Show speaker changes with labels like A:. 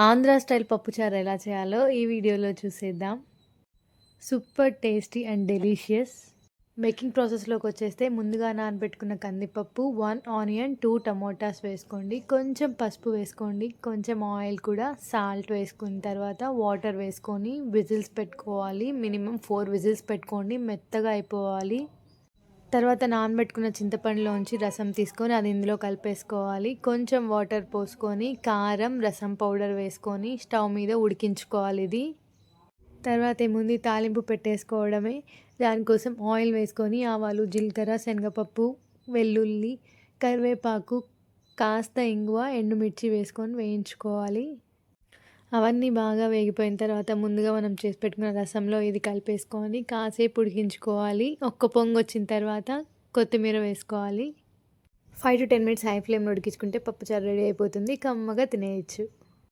A: Andhra style పప్పుచారు ఎలా చేయాలో ఈ వీడియోలో చూసేద్దాం. Super tasty and delicious. Making ప్రాసెస్లోకి వచ్చేస్తే ముందుగా నానబెట్టుకున్న కందిపప్పు, 1 ఆనియన్, 2 టమోటాస్ వేసుకోండి. కొంచెం పసుపు వేసుకోండి, కొంచెం ఆయిల్ కూడా, సాల్ట్ వేసుకున్న తర్వాత వాటర్ వేసుకొని విజిల్స్ పెట్టుకోవాలి. మినిమం 4 విజిల్స్ పెట్టుకోండి, మెత్తగా అయిపోవాలి. తర్వాత నానబెట్టుకున్న చింతపండులోంచి రసం తీసుకొని అది ఇందులో కలిపేసుకోవాలి. కొంచెం వాటర్ పోసుకొని కారం, రసం పౌడర్ వేసుకొని స్టవ్ మీద ఉడికించుకోవాలి. ఇది తర్వాత ఏముంది, తాలింపు పెట్టేసుకోవడమే. దానికోసం ఆయిల్ వేసుకొని ఆవాలు, జీలకర్ర, శనగపప్పు, వెల్లుల్లి, కరివేపాకు, కాస్త ఇంగువ, ఎండుమిర్చి వేసుకొని వేయించుకోవాలి. అవన్నీ బాగా వేగిపోయిన తర్వాత ముందుగా మనం చేసి పెట్టుకున్న రసంలో ఇది కలిపేసుకొని కాసేపు ఉడికించుకోవాలి. ఒక్క పొంగు వచ్చిన తర్వాత కొత్తిమీర వేసుకోవాలి. 5 to 10 మినిట్స్ హై ఫ్లేమ్లో ఉడికించుకుంటే పప్పుచారు రెడీ అయిపోతుంది. కమ్మగా తినేయచ్చు.